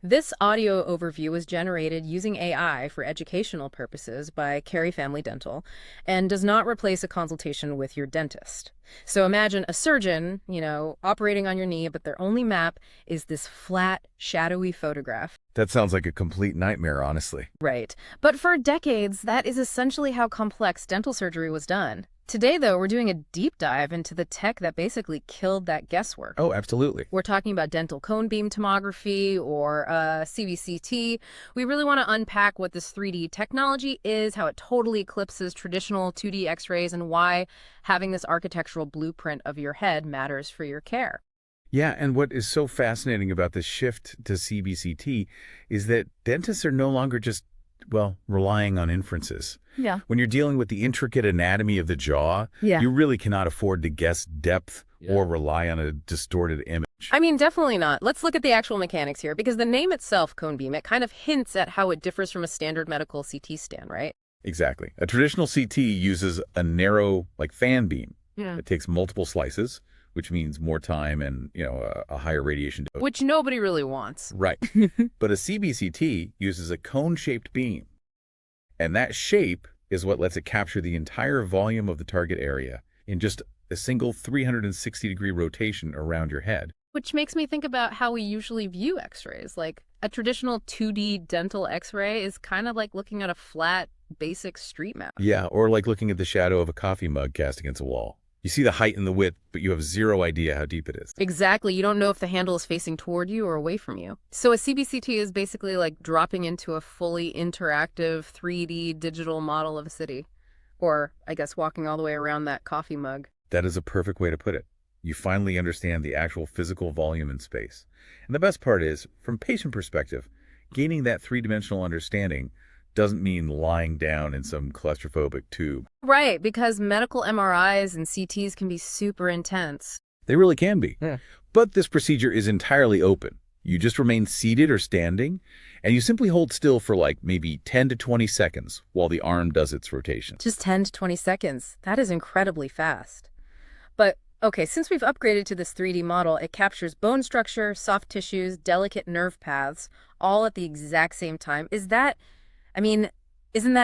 This audio overview was generated using AI for educational purposes by Carey Family Dental and does not replace a consultation with your dentist. So imagine a surgeon, operating on your knee, but their only map is this flat, shadowy photograph. That sounds like a complete nightmare, honestly. Right. But for decades, that is essentially how complex dental surgery was done. Today, though, we're doing a deep dive into the tech that basically killed that guesswork. Oh, absolutely. We're talking about dental cone beam tomography or CBCT. We really want to unpack what this 3D technology is, how it totally eclipses traditional 2D x-rays, and why having this architectural blueprint of your head matters for your care. Yeah, and what is so fascinating about the shift to CBCT is that dentists are no longer just, relying on inferences. Yeah. When you're dealing with the intricate anatomy of the jaw, you really cannot afford to guess depth or rely on a distorted image. I mean, definitely not. Let's look at the actual mechanics here, because the name itself, cone beam, it kind of hints at how it differs from a standard medical CT scan, right? Exactly. A traditional CT uses a narrow, fan beam. Yeah. It takes multiple slices, which means more time and, a higher radiation dose. Which nobody really wants. Right. But a CBCT uses a cone-shaped beam. And that shape is what lets it capture the entire volume of the target area in just a single 360-degree rotation around your head. Which makes me think about how we usually view x-rays. Like, a traditional 2D dental x-ray is kind of like looking at a flat, basic street map. Yeah, or like looking at the shadow of a coffee mug cast against a wall. You see the height and the width, but you have zero idea how deep it is. Exactly. You don't know if the handle is facing toward you or away from you. So a CBCT is basically like dropping into a fully interactive 3D digital model of a city. Or, I guess, walking all the way around that coffee mug. That is a perfect way to put it. You finally understand the actual physical volume in space. And the best part is, from patient perspective, gaining that three-dimensional understanding doesn't mean lying down in some claustrophobic tube. Right, because medical MRIs and CTs can be super intense. They really can be. Yeah. But this procedure is entirely open. You just remain seated or standing, and you simply hold still for maybe 10 to 20 seconds while the arm does its rotation. Just 10 to 20 seconds. That is incredibly fast. But, okay, since we've upgraded to this 3D model, it captures bone structure, soft tissues, delicate nerve paths, all at the exact same time. Isn't that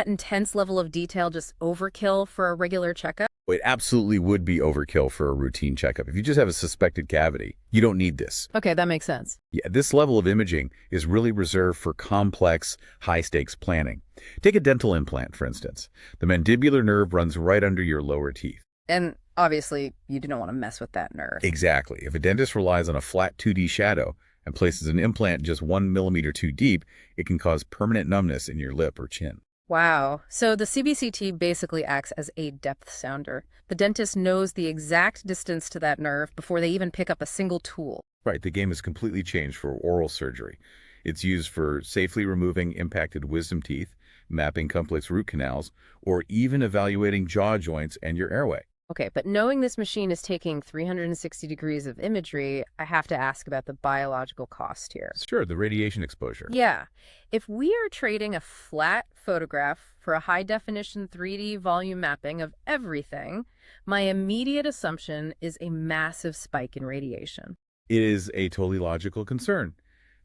intense level of detail just overkill for a regular checkup? It absolutely would be overkill for a routine checkup. If you just have a suspected cavity, you don't need this. Okay, that makes sense. Yeah, this level of imaging is really reserved for complex, high-stakes planning. Take a dental implant, for instance. The mandibular nerve runs right under your lower teeth. And obviously, you don't want to mess with that nerve. Exactly. If a dentist relies on a flat 2D shadow and places an implant just 1 millimeter too deep, it can cause permanent numbness in your lip or chin. Wow. So the CBCT basically acts as a depth sounder. The dentist knows the exact distance to that nerve before they even pick up a single tool. Right. The game has completely changed for oral surgery. It's used for safely removing impacted wisdom teeth, mapping complex root canals, or even evaluating jaw joints and your airway. Okay, but knowing this machine is taking 360 degrees of imagery, I have to ask about the biological cost here. Sure, the radiation exposure. Yeah. If we are trading a flat photograph for a high-definition 3D volume mapping of everything, my immediate assumption is a massive spike in radiation. It is a totally logical concern.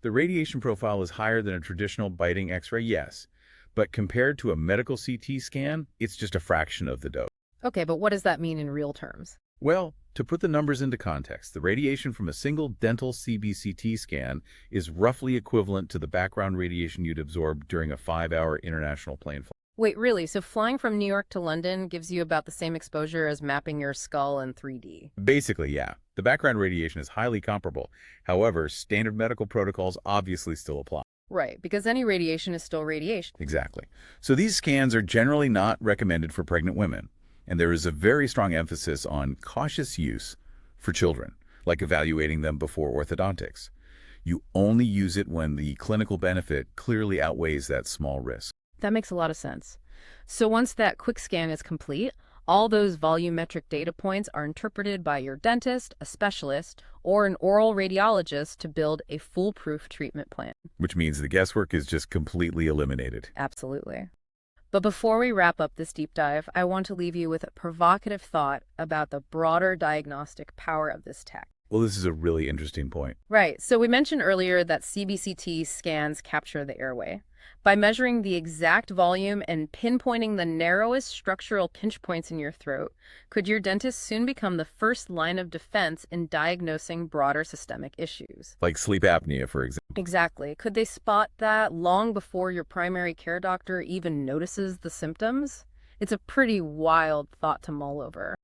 The radiation profile is higher than a traditional biting X-ray, yes, but compared to a medical CT scan, it's just a fraction of the dose. Okay, but what does that mean in real terms? Well, to put the numbers into context, the radiation from a single dental CBCT scan is roughly equivalent to the background radiation you'd absorb during a 5-hour international plane flight. Wait, really? So flying from New York to London gives you about the same exposure as mapping your skull in 3D? Basically, yeah. The background radiation is highly comparable. However, standard medical protocols obviously still apply. Right, because any radiation is still radiation. Exactly. So these scans are generally not recommended for pregnant women. And there is a very strong emphasis on cautious use for children, like evaluating them before orthodontics. You only use it when the clinical benefit clearly outweighs that small risk. That makes a lot of sense. So once that quick scan is complete, all those volumetric data points are interpreted by your dentist, a specialist, or an oral radiologist to build a foolproof treatment plan. Which means the guesswork is just completely eliminated. Absolutely. But before we wrap up this deep dive, I want to leave you with a provocative thought about the broader diagnostic power of this tech. Well, this is a really interesting point. Right. So we mentioned earlier that CBCT scans capture the airway. By measuring the exact volume and pinpointing the narrowest structural pinch points in your throat, could your dentist soon become the first line of defense in diagnosing broader systemic issues? Like sleep apnea, for example. Exactly. Could they spot that long before your primary care doctor even notices the symptoms? It's a pretty wild thought to mull over.